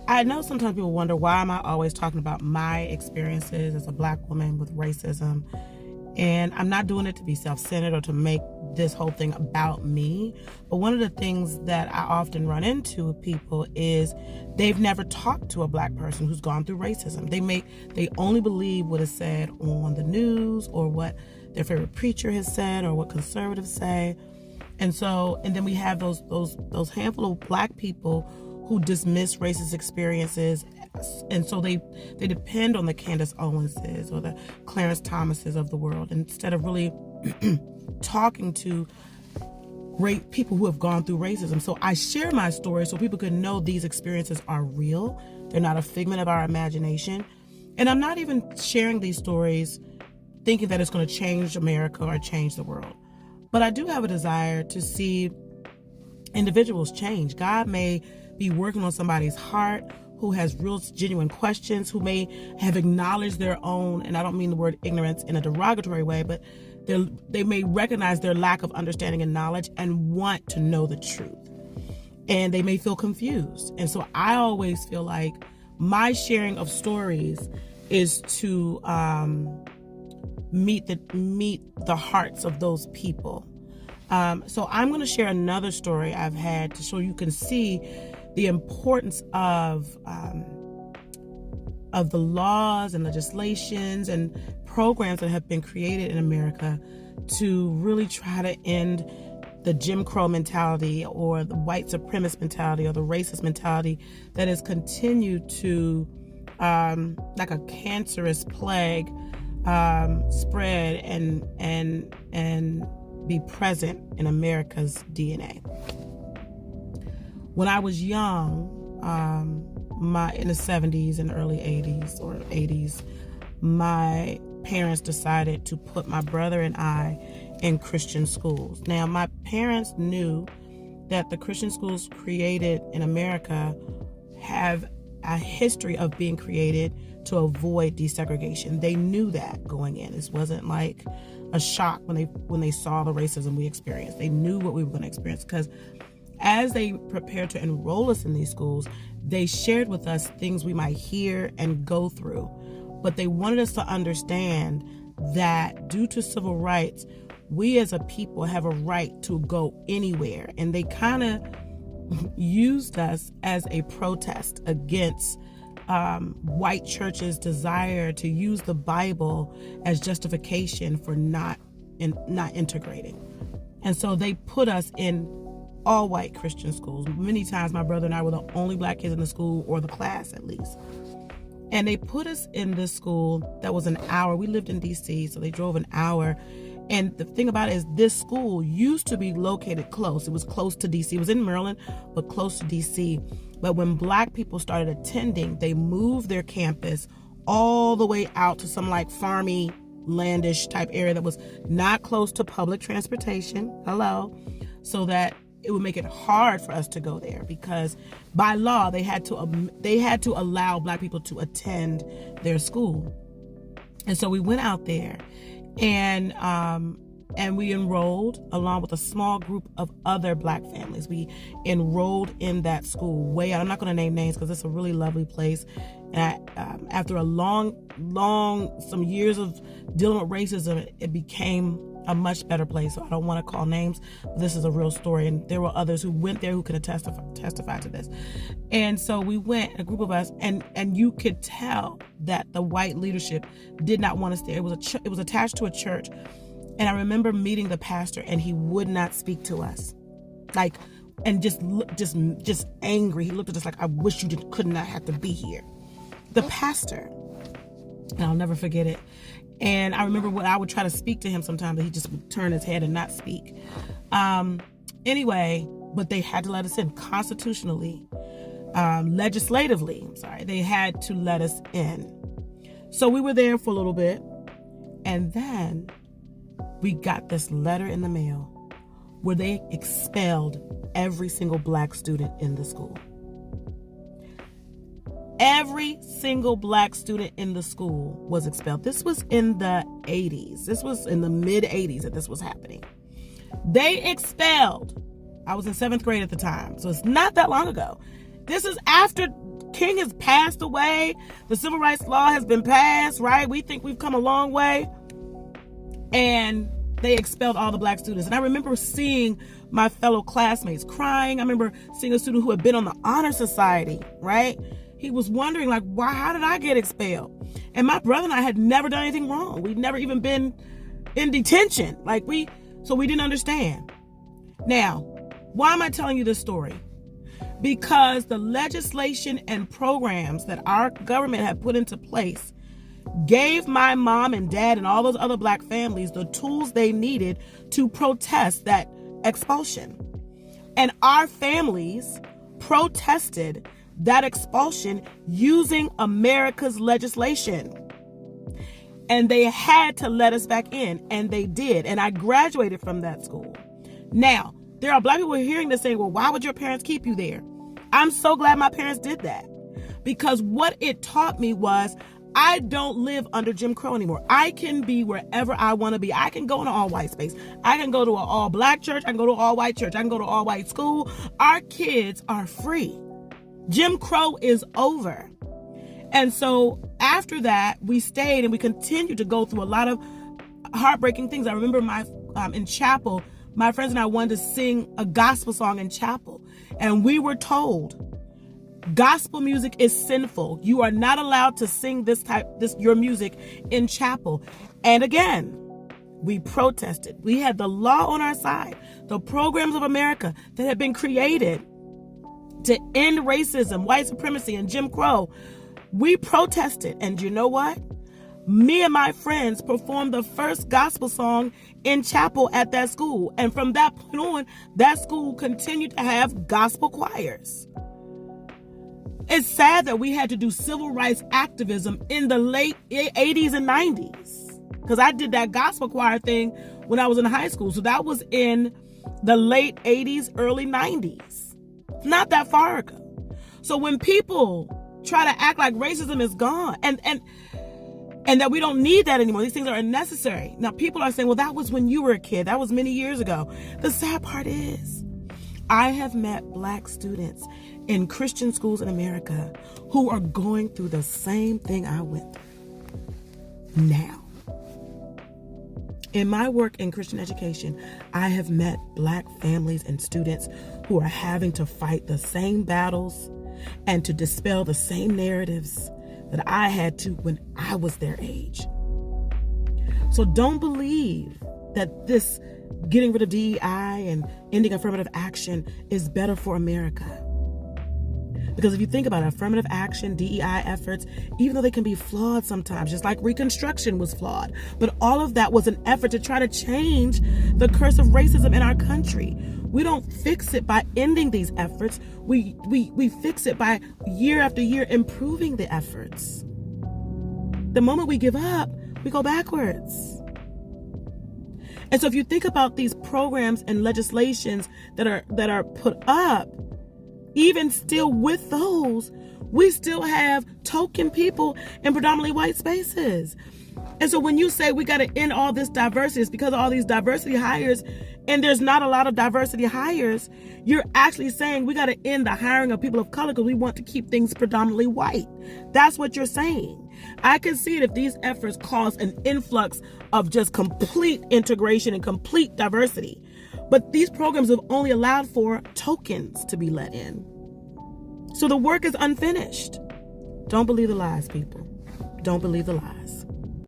I know sometimes people wonder, why am I always talking about my experiences as a Black woman with racism? And I'm not doing it to be self-centered or to make this whole thing about me. But one of the things that I often run into with people is they've never talked to a Black person who's gone through racism. They only believe what is said on the news or what their favorite preacher has said or what conservatives say. And then we have those handful of Black people who dismiss racist experiences, and so they depend on the Candace Owenses or the Clarence Thomases of the world instead of really talking to people who have gone through racism. So I share my story so people can know these experiences are real. They're not a figment of our imagination. And I'm not even sharing these stories thinking that it's going to change America or change the world. But I do have a desire to see individuals change. God may be working on somebody's heart who has real genuine questions, who may have acknowledged their own, and I don't mean the word ignorance in a derogatory way, but they may recognize their lack of understanding and knowledge and want to know the truth. And they may feel confused. And so I always feel like my sharing of stories is to meet the hearts of those people. So I'm going to share another story I've had to show you can see the importance of the laws and legislations and programs that have been created in America to really try to end the Jim Crow mentality or the white supremacist mentality or the racist mentality that has continued to, like a cancerous plague, spread and be present in America's DNA. When I was young, in the 70s and early 80s or 80s, my parents decided to put my brother and I in Christian schools. Now, my parents knew that the Christian schools created in America have a history of being created to avoid desegregation. They knew that going in. This wasn't like a shock when they saw the racism we experienced. They knew what we were going to experience because as they prepared to enroll us in these schools, they shared with us things we might hear and go through. But they wanted us to understand that due to civil rights, we as a people have a right to go anywhere. And they kind of used us as a protest against white churches' desire to use the Bible as justification for not integrating. And so they put us in all white Christian schools. Many times my brother and I were the only Black kids in the school, or the class at least. And they put us in this school that was an hour. We lived in DC, so they drove an hour. And the thing about it is this school used to be located close. It was close to DC. It was in Maryland, but close to DC. But when Black people started attending, they moved their campus all the way out to some like farmy, landish type area that was not close to public transportation. Hello. So that it would make it hard for us to go there because by law they had to allow Black people to attend their school. And so we went out there and we enrolled along with a small group of other Black families. We enrolled in that school way out. I'm not going to name names because it's a really lovely place. And after some years of dealing with racism, it became a much better place. So I don't want to call names, but this is a real story. And there were others who went there who could testify to this. And so we went, a group of us, and you could tell that the white leadership did not want us there. It was attached to a church. And I remember meeting the pastor, and he would not speak to us, and just angry. He looked at us like, "I wish you could not have to be here." The pastor, and I'll never forget it. And I remember when I would try to speak to him sometimes, but he just would turn his head and not speak. Anyway, but they had to let us in constitutionally, legislatively. They had to let us in. So we were there for a little bit, and then we got this letter in the mail where they expelled every single Black student in the school. Every single Black student in the school was expelled. This was in the 80s. This was in the mid 80s that this was happening. They expelled I was in 7th grade at the time, so it's not that long ago. This is after King has passed away. The civil rights law has been passed, right? We think we've come a long way. And they expelled all the black students. And I remember seeing my fellow classmates crying. I remember seeing a student who had been on the honor society, right? He was wondering, like, why? How did I get expelled? And my brother and I had never done anything wrong. We'd never even been in detention. So we didn't understand. Now, why am I telling you this story? Because the legislation and programs that our government had put into place gave my mom and dad and all those other black families the tools they needed to protest that expulsion. And our families protested that expulsion using America's legislation. And they had to let us back in, and they did. And I graduated from that school. Now, there are black people hearing this saying, well, why would your parents keep you there? I'm so glad my parents did that, because what it taught me was I don't live under Jim Crow anymore. I can be wherever I want to be. I can go in an all-white space. I can go to an all-black church. I can go to an all-white church. I can go to an all-white school. Our kids are free. Jim Crow is over. And so after that, we stayed and we continued to go through a lot of heartbreaking things. I remember in chapel, my friends and I wanted to sing a gospel song in chapel. And we were told, gospel music is sinful. You are not allowed to sing your music in chapel. And again, we protested. We had the law on our side, the programs of America that had been created to end racism, white supremacy, and Jim Crow. We protested. And you know what? Me and my friends performed the first gospel song in chapel at that school. And from that point on, that school continued to have gospel choirs. It's sad that we had to do civil rights activism in the late 80s and 90s. Because I did that gospel choir thing when I was in high school. So that was in the late 80s, early 90s. Not that far ago. So when people try to act like racism is gone and that we don't need that anymore, these things are unnecessary. Now people are saying, well, that was when you were a kid. That was many years ago. The sad part is I have met black students in Christian schools in America who are going through the same thing I went through now. In my work in Christian education, I have met black families and students who are having to fight the same battles and to dispel the same narratives that I had to when I was their age. So don't believe that this getting rid of DEI and ending affirmative action is better for America. Because if you think about it, affirmative action, DEI efforts, even though they can be flawed sometimes, just like Reconstruction was flawed, but all of that was an effort to try to change the curse of racism in our country. We don't fix it by ending these efforts. We fix it by year after year improving the efforts. The moment we give up, we go backwards. And so if you think about these programs and legislations that are put up, even still with those, we still have token people in predominantly white spaces. And so when you say we got to end all this diversity, it's because of all these diversity hires, and there's not a lot of diversity hires, you're actually saying we got to end the hiring of people of color because we want to keep things predominantly white. That's what you're saying. I can see it if these efforts cause an influx of just complete integration and complete diversity. But these programs have only allowed for tokens to be let in. So the work is unfinished. Don't believe the lies, people. Don't believe the lies.